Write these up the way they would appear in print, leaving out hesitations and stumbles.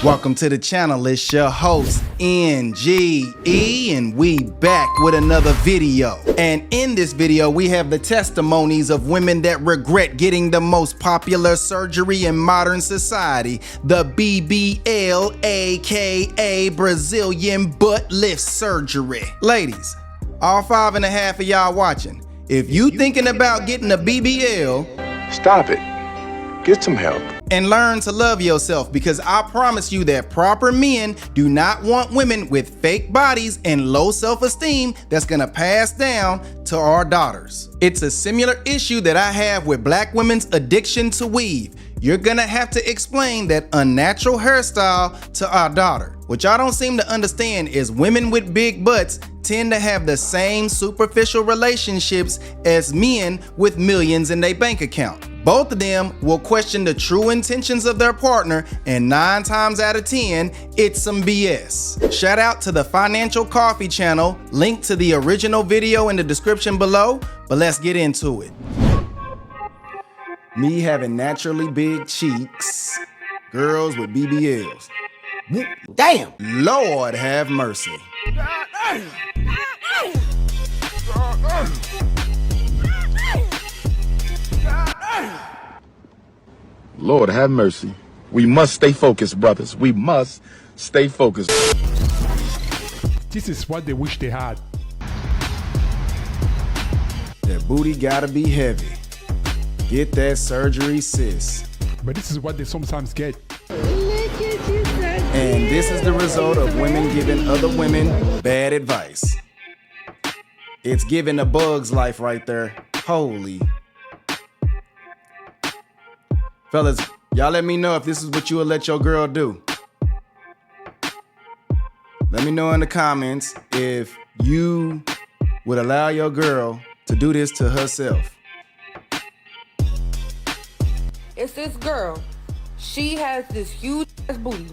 Welcome to the channel. It's your host NGE, and we back with another video. And in this video we have the testimonies of women that regret getting the most popular surgery in modern society, the BBL, aka Brazilian butt lift surgery. Ladies, all 5.5 of y'all watching, if you thinking about getting a BBL, stop it. Get some help. And learn to love yourself, because I promise you that proper men do not want women with fake bodies and low self-esteem that's gonna pass down to our daughters. It's a similar issue that I have with black women's addiction to weave. You're gonna have to explain that unnatural hairstyle to our daughter. What y'all don't seem to understand is women with big butts tend to have the same superficial relationships as men with millions in their bank account. Both of them will question the true intentions of their partner, and 9 times out of 10, it's some BS. Shout out to the Financial Coffee channel, link to the original video in the description below, but let's get into it. Me having naturally big cheeks, girls with BBLs. Damn! Lord have mercy. Lord have mercy. We must stay focused, brothers. We must stay focused. This is what they wish they had. That booty gotta be heavy. Get that surgery, sis. But this is what they sometimes get. And this is the result of women giving other women bad advice. It's giving a bug's life right there. Holy. Fellas, y'all let me know if this is what you would let your girl do. Let me know in the comments if you would allow your girl to do this to herself. It's this girl. She has this huge ass booty.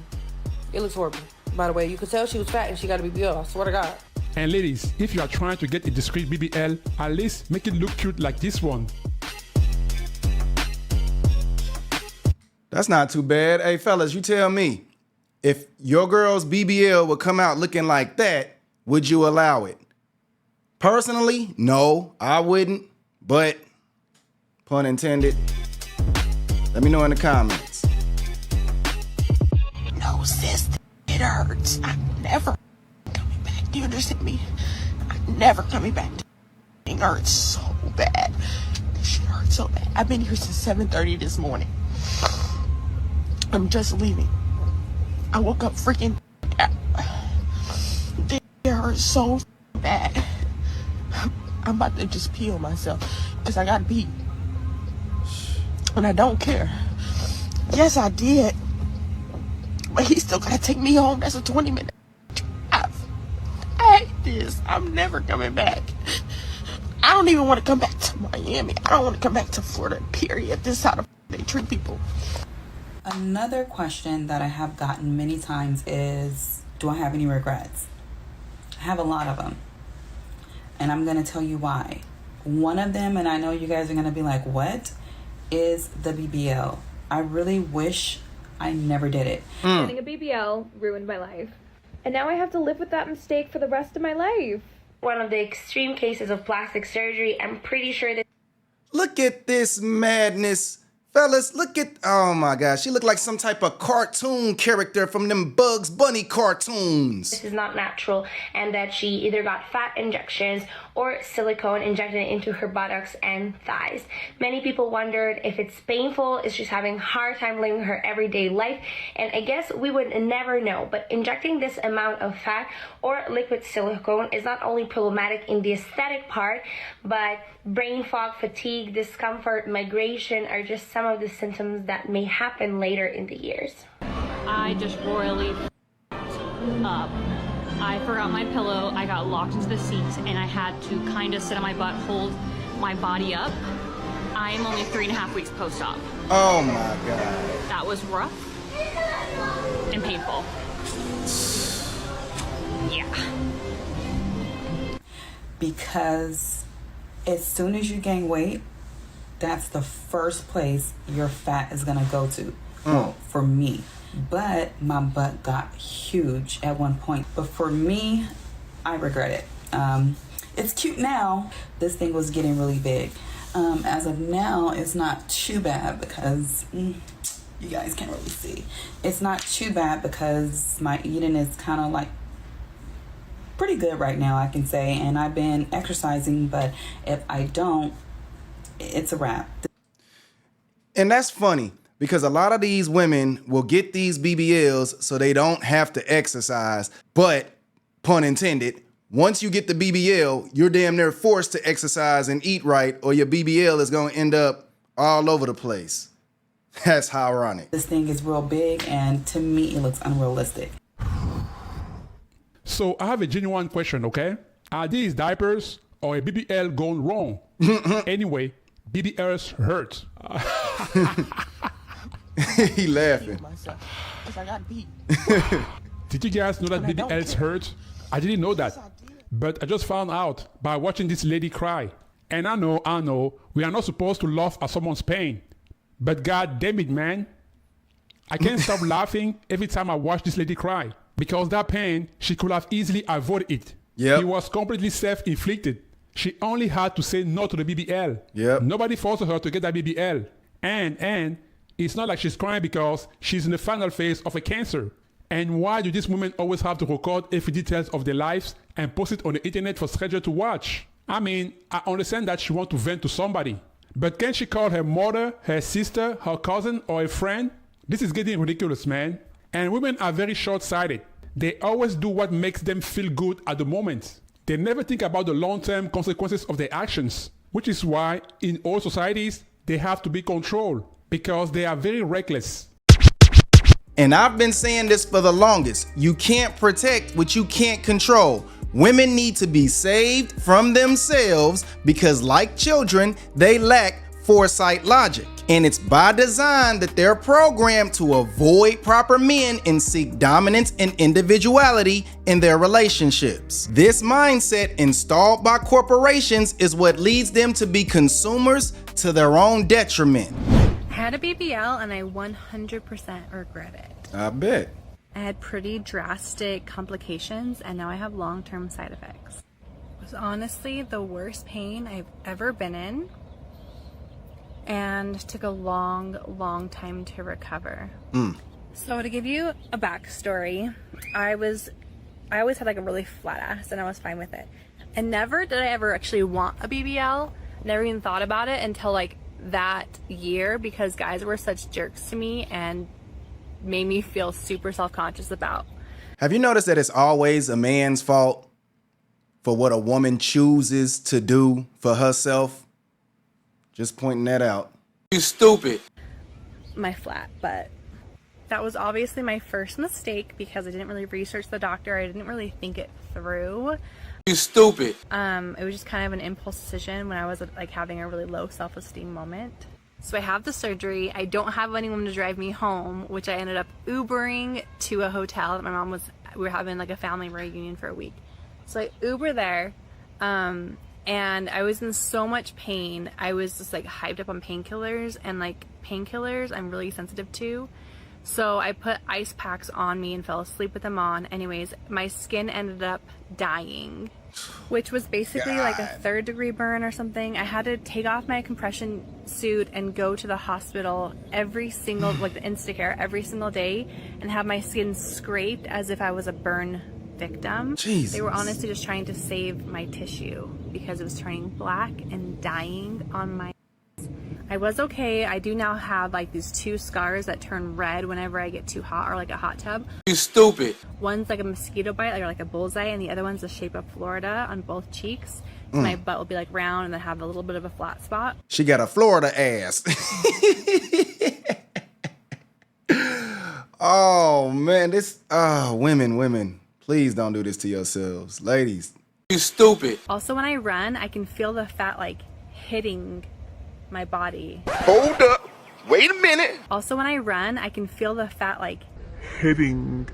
It looks horrible. By the way, you could tell she was fat and she got a BBL. I swear to God. And ladies, if you are trying to get a discreet BBL, at least make it look cute like this one. That's not too bad. Hey fellas, you tell me, if your girl's BBL would come out looking like that, would you allow it? Personally, no, I wouldn't, but pun intended. Let me know in the comments. No, sis, it hurts. I'm never coming back. Do you understand me? I'm never coming back. It hurts so bad. This shit hurts so bad. I've been here since 7:30 this morning. I'm just leaving. I woke up freaking out. It hurts so bad. I'm about to just pee on myself because I gotta pee. And I don't care. Yes, I did. But he still gotta take me home. That's a 20-minute drive. I hate this. I'm never coming back. I don't even want to come back to Miami. I don't want to come back to Florida, period. This is how they treat people. Another question that I have gotten many times is, do I have any regrets? I have a lot of them. And I'm going to tell you why. One of them, and I know you guys are going to be like, what? Is the BBL. I really wish I never did it. Getting a BBL ruined my life. And now I have to live with that mistake for the rest of my life. One of the extreme cases of plastic surgery. I'm pretty sure that... Look at this madness. Fellas, look at, oh my gosh, she looked like some type of cartoon character from them Bugs Bunny cartoons. This is not natural, and that she either got fat injections or silicone injected into her buttocks and thighs. Many people wondered if it's painful, is she's having a hard time living her everyday life, and I guess we would never know. But injecting this amount of fat or liquid silicone is not only problematic in the aesthetic part, but brain fog, fatigue, discomfort, migration are just some of the symptoms that may happen later in the years. I just royally up. I forgot my pillow, I got locked into the seat, and I had to kind of sit on my butt, hold my body up. I am only 3.5 weeks post-op. Oh my God. That was rough and painful. Yeah. Because as soon as you gain weight, that's the first place your fat is gonna go to. Well, for me. but my butt got huge at one point. But for me, I regret it. It's cute now. This thing was getting really big. As of now, it's not too bad because you guys can't really see. It's not too bad because my eating is kind of like pretty good right now, I can say. And I've been exercising, but if I don't, it's a wrap. And that's funny because a lot of these women will get these BBLs so they don't have to exercise. But, pun intended, once you get the BBL, you're damn near forced to exercise and eat right, or your BBL is going to end up all over the place. That's how ironic. This thing is real big, and to me, it looks unrealistic. So I have a genuine question, okay? Are these diapers or a BBL gone wrong? Anyway, BBLs hurt. He laughing. Because I got beat. Did you guys know that BBLs hurt? I didn't know that. But I just found out by watching this lady cry. And I know, we are not supposed to laugh at someone's pain. But god damn it, man. I can't stop laughing every time I watch this lady cry. Because that pain, she could have easily avoided it. Yep. It was completely self-inflicted. She only had to say no to the BBL. Yep. Nobody forced her to get that BBL. And it's not like she's crying because she's in the final phase of a cancer. And why do these women always have to record every details of their lives and post it on the internet for strangers to watch? I mean, I understand that she wants to vent to somebody. But can she call her mother, her sister, her cousin, or a friend? This is getting ridiculous, man. And women are very short-sighted. They always do what makes them feel good at the moment. They never think about the long-term consequences of their actions, which is why in all societies, they have to be controlled because they are very reckless. And I've been saying this for the longest. You can't protect what you can't control. Women need to be saved from themselves because, like children, they lack foresight logic. And it's by design that they're programmed to avoid proper men and seek dominance and individuality in their relationships. This mindset installed by corporations is what leads them to be consumers to their own detriment. I had a BBL and I 100% regret it. I bet. I had pretty drastic complications and now I have long-term side effects. It was honestly the worst pain I've ever been in and took a long time to recover. So to give you a backstory, I always had like a really flat ass and I was fine with it. And never did I ever actually want a BBL. Never even thought about it until like that year because guys were such jerks to me and made me feel super self-conscious about. Have you noticed that it's always a man's fault for what a woman chooses to do for herself? Just pointing that out. You stupid. My flat butt. That was obviously my first mistake because I didn't really research the doctor. I didn't really think it through. You stupid. It was just kind of an impulse decision when I was like having a really low self-esteem moment. So I have the surgery. I don't have anyone to drive me home, which I ended up Ubering to a hotel that my mom we were having like a family reunion for a week. So I Uber there, and I was in so much pain. I was just like hyped up on painkillers, and like painkillers I'm really sensitive to. So I put ice packs on me and fell asleep with them on. Anyways, my skin ended up dying, which was basically like a 3rd-degree burn or something. I had to take off my compression suit and go to the hospital every single, like the Instacare, every single day and have my skin scraped as if I was a burn victim. Jesus. They were honestly just trying to save my tissue because it was turning black and dying on my. I was okay. I do now have like these 2 scars that turn red whenever I get too hot or like a hot tub. You stupid. One's like a mosquito bite, like a bullseye, and the other one's the shape of Florida on both cheeks. So my butt will be like round and then have a little bit of a flat spot. She got a Florida ass. Oh man, women, please don't do this to yourselves. Ladies. You stupid. Also when I run, I can feel the fat like hitting my body. Hold up. Wait a minute. Also when I run, I can feel the fat like hitting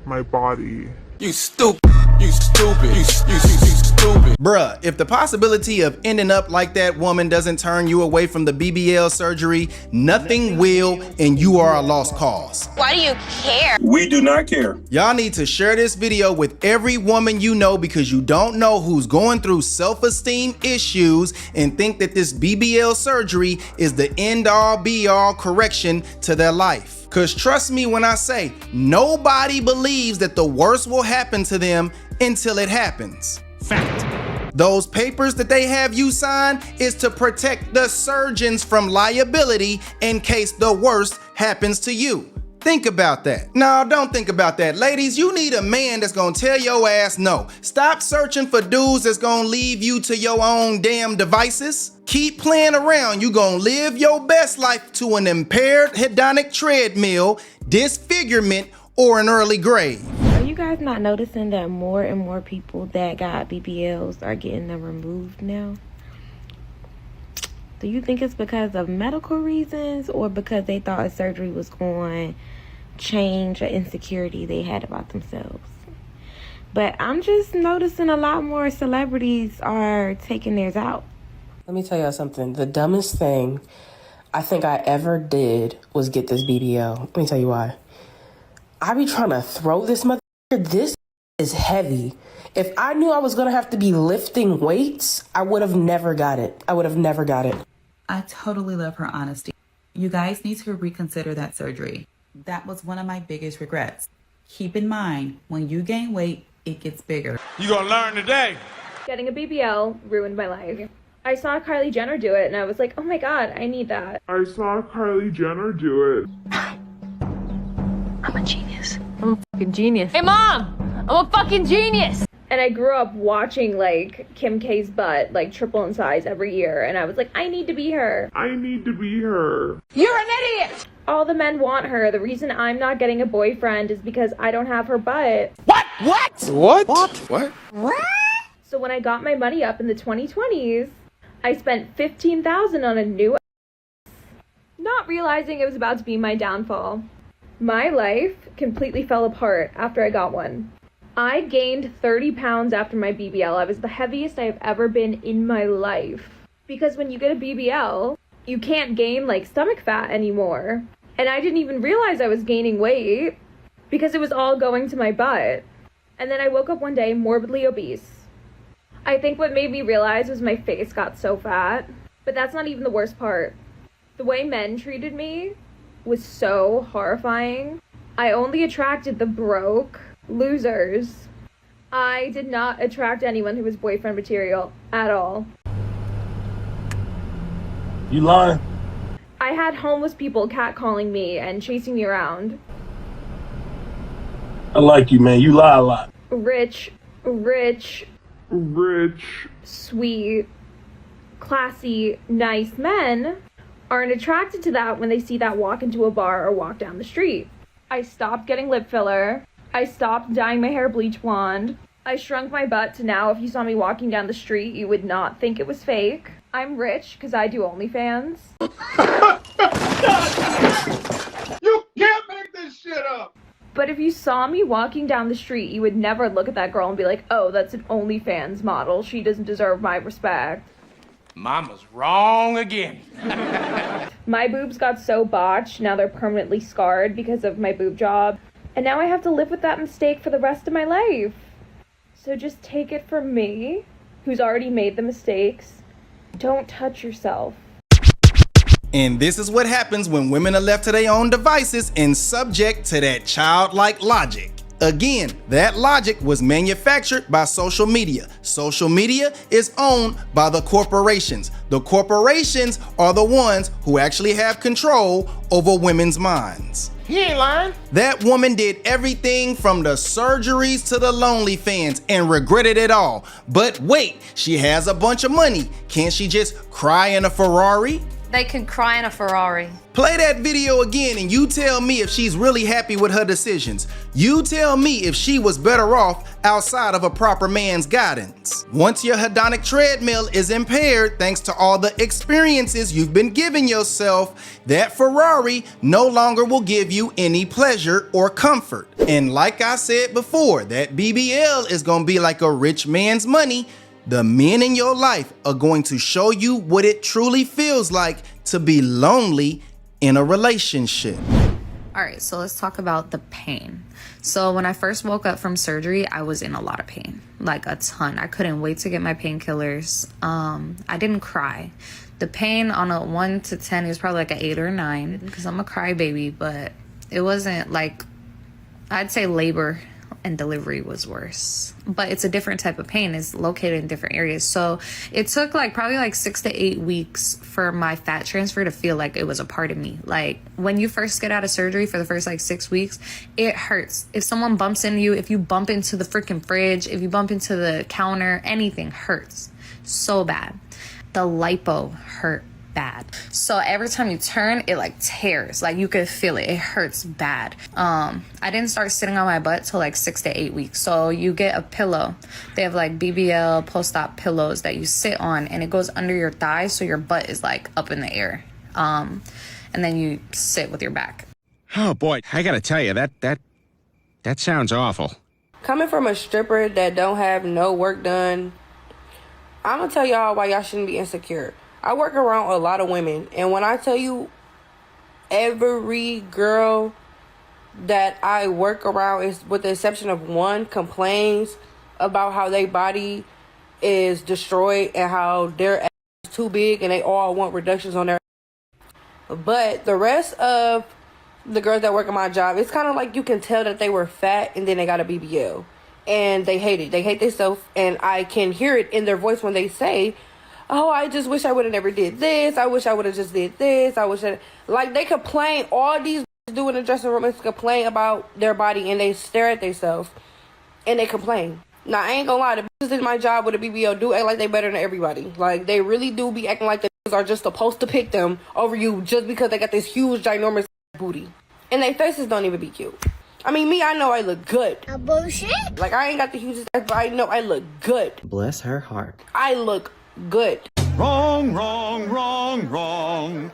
my body. You stupid. You stupid. You stupid. stupid. Bruh, if the possibility of ending up like that woman doesn't turn you away from the BBL surgery, nothing will, and you are a lost cause. Why do you care? We do not care. Y'all need to share this video with every woman you know, because you don't know who's going through self-esteem issues and think that this BBL surgery is the end-all be-all correction to their life. Cause trust me when I say, nobody believes that the worst will happen to them until it happens. Fact. Those papers that they have you sign is to protect the surgeons from liability in case the worst happens to you. Think about that. No, don't think about that. Ladies, you need a man that's gonna tell your ass no. Stop searching for dudes that's gonna leave you to your own damn devices. Keep playing around. You gonna live your best life to an impaired hedonic treadmill, disfigurement, or an early grave. Are you guys not noticing that more and more people that got BBLs are getting them removed now? Do you think it's because of medical reasons or because they thought a surgery was going to change an insecurity they had about themselves? But I'm just noticing a lot more celebrities are taking theirs out. Let me tell y'all something. The dumbest thing I think I ever did was get this BBL. Let me tell you why. I be trying to throw this motherfucker. This is heavy. If I knew I was going to have to be lifting weights, I would have never got it. I would have never got it. I totally love her honesty. You guys need to reconsider that surgery. That was one of my biggest regrets. Keep in mind, when you gain weight, it gets bigger. You gonna learn today. Getting a BBL ruined my life. I saw Kylie Jenner do it and I was like, oh my god, I need that. I saw Kylie Jenner do it. I'm a genius. I'm a fucking genius. Hey mom, I'm a fucking genius. And I grew up watching like Kim K's butt like triple in size every year, and I was like, I need to be her. I need to be her. You're an idiot! All the men want her. The reason I'm not getting a boyfriend is because I don't have her butt. What? What? So when I got my money up in the 2020s, I spent $15,000 on a new ass, not realizing it was about to be my downfall. My life completely fell apart after I got one. I gained 30 pounds after my BBL. I was the heaviest I've ever been in my life. Because when you get a BBL, you can't gain like stomach fat anymore. And I didn't even realize I was gaining weight because it was all going to my butt. And then I woke up one day morbidly obese. I think what made me realize was my face got so fat. But that's not even the worst part. The way men treated me was so horrifying. I only attracted the broke losers. I did not attract anyone who was boyfriend material at all. You lying? I had homeless people catcalling me and chasing me around. I like you, man. You lie a lot. Rich, sweet, classy, nice men aren't attracted to that when they see that walk into a bar or walk down the street. I stopped getting lip filler. I stopped dyeing my hair bleach blonde. I shrunk my butt to now if you saw me walking down the street, you would not think it was fake. I'm rich because I do OnlyFans. You can't make this shit up. But if you saw me walking down the street, you would never look at that girl and be like, oh, that's an OnlyFans model. She doesn't deserve my respect. Mama's wrong again. My boobs got so botched, now they're permanently scarred because of my boob job. And now I have to live with that mistake for the rest of my life. So just take it from me, who's already made the mistakes. Don't touch yourself. And this is what happens when women are left to their own devices and subject to that childlike logic. Again, that logic was manufactured by social media. Social media is owned by the corporations. The corporations are the ones who actually have control over women's minds. He ain't lying. That woman did everything from the surgeries to the OnlyFans and regretted it all. But wait, she has a bunch of money. Can't she just cry in a Ferrari? They can cry in a Ferrari. Play that video again and you tell me if she's really happy with her decisions. You tell me if she was better off outside of a proper man's guidance. Once your hedonic treadmill is impaired thanks to all the experiences you've been giving yourself, that Ferrari no longer will give you any pleasure or comfort. And like I said before, that BBL is gonna be like a rich man's money. The men in your life are going to show you what it truly feels like to be lonely in a relationship. All right, so let's talk about the pain. So when I first woke up from surgery, I was in a lot of pain, like a ton. I couldn't wait to get my painkillers. I didn't cry. The pain on a 1 to 10 is probably like an 8 or 9 because I'm a crybaby, but it wasn't like, I'd say labor and delivery was worse, but it's a different type of pain. It's located in different areas. So it took probably 6 to 8 weeks for my fat transfer to feel like it was a part of me. Like when you first get out of surgery for the first 6 weeks, it hurts. If someone bumps into you, if you bump into the freaking fridge, if you bump into the counter, anything hurts so bad. The lipo hurt bad. So every time you turn, it tears. You could feel it. It hurts bad. I didn't start sitting on my butt till 6 to 8 weeks. So you get a pillow. They have BBL post-op pillows that you sit on, and it goes under your thighs, so your butt is up in the air. And then you sit with your back. Oh boy, I gotta tell you, that sounds awful. Coming from a stripper that don't have no work done, I'm gonna tell y'all why y'all shouldn't be insecure. I work around a lot of women, and when I tell you every girl that I work around, is with the exception of one, complains about how their body is destroyed and how their ass is too big and they all want reductions on their ass. But the rest of the girls that work at my job, it's kind of like you can tell that they were fat and then they got a BBL and they hate it. They hate themselves, and I can hear it in their voice when they say, oh, I just wish I would have never did this. I wish I would have just did this. I wish I... they complain. All these do in the dressing room is complain about their body, and they stare at themselves, and they complain. Now, I ain't gonna lie. The bitches in my job with a BBL do act like they better than everybody. They really do be acting like the bitches are just supposed to pick them over you just because they got this huge, ginormous booty. And their faces don't even be cute. I mean, me, I know I look good. Bullshit. I ain't got the hugest ass, but I know I look good. Bless her heart. I look good. Wrong, wrong, wrong, wrong.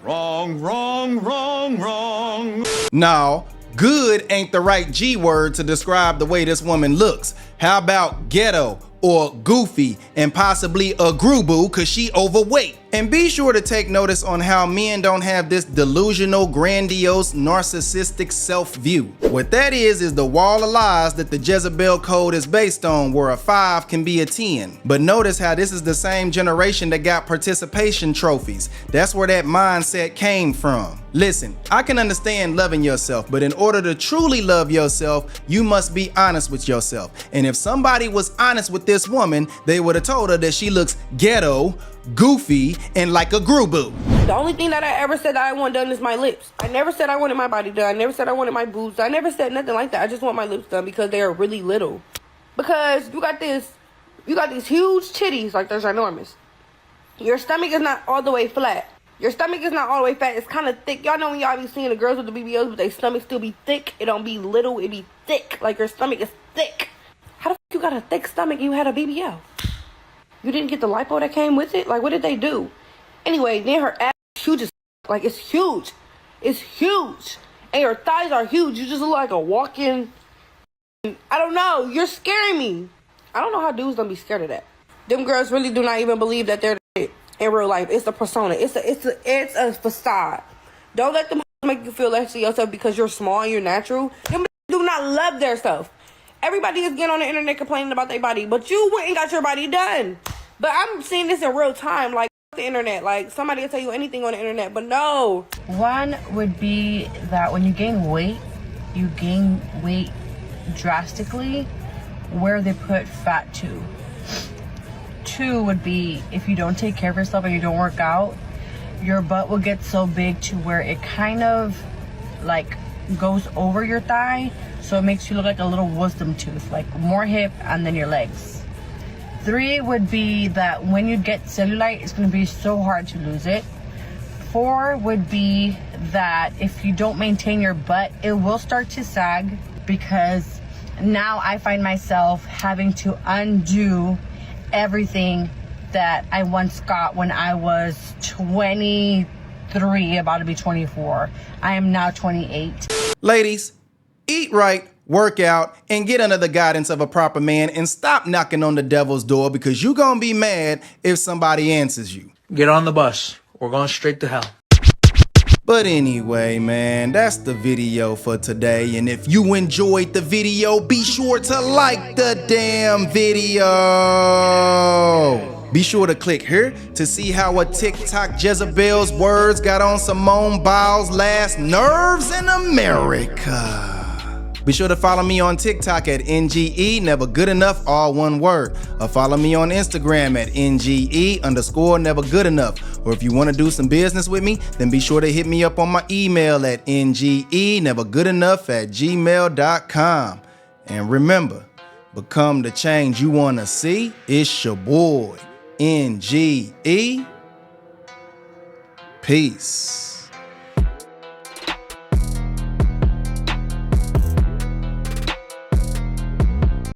Wrong, wrong, wrong, wrong. Now, good ain't the right G word to describe the way this woman looks. How about ghetto or goofy and possibly a groo-boo cause she overweight? And be sure to take notice on how men don't have this delusional, grandiose, narcissistic self-view. What that is the wall of lies that the Jezebel code is based on, where a 5 can be a 10. But notice how this is the same generation that got participation trophies. That's where that mindset came from. Listen, I can understand loving yourself, but in order to truly love yourself, you must be honest with yourself. And if somebody was honest with this woman, they would have told her that she looks ghetto, goofy, and like a groo-boo. The only thing that I ever said that I want done is my lips. I never said I wanted my body done. I never said I wanted my boobs done. I never said nothing like that. I just want my lips done because they are really little. Because you got these huge titties, they're ginormous. Your stomach is not all the way flat. Your stomach is not all the way fat. It's kind of thick. Y'all know when y'all be seeing the girls with the BBLs, but their stomach still be thick. It don't be little. It be thick. Your stomach is thick. How the fuck you got a thick stomach and you had a BBL? You didn't get the lipo that came with it? What did they do? Anyway, then her ass is huge as it's huge. It's huge. And her thighs are huge. You just look like a walking... I don't know. You're scaring me. I don't know how dudes don't be scared of that. Them girls really do not even believe that they're the shit in real life. It's a persona. It's a facade. Don't let them make you feel less of yourself because you're small and you're natural. Them do not love their self. Everybody is getting on the internet complaining about their body, but you went and got your body done. But I'm seeing this in real time, the internet. Somebody will tell you anything on the internet, but no. One would be that when you gain weight drastically where they put fat to. 2 would be if you don't take care of yourself and you don't work out, your butt will get so big to where it kind of goes over your thigh, so it makes you look like a little wisdom tooth, more hip and then your legs. 3 would be that when you get cellulite, it's going to be so hard to lose it. 4 would be that if you don't maintain your butt, it will start to sag, because now I find myself having to undo everything that I once got when I was 23, about to be 24. I am now 28. Ladies, eat right work out, and get under the guidance of a proper man, and stop knocking on the devil's door, because you're gonna be mad if somebody answers you. Get on the bus. We're going straight to hell. But anyway, man, that's the video for today. And if you enjoyed the video, be sure to like the damn video. Be sure to click here to see how a TikTok Jezebel's words got on Simone Biles' last nerves in America. Be sure to follow me on TikTok at NGEnevergoodenough, all one word. Or follow me on Instagram at NGE_nevergoodenough. Or if you want to do some business with me, then be sure to hit me up on my email at NGEnevergoodenough@gmail.com. And remember, become the change you want to see. It's your boy, NGE. Peace.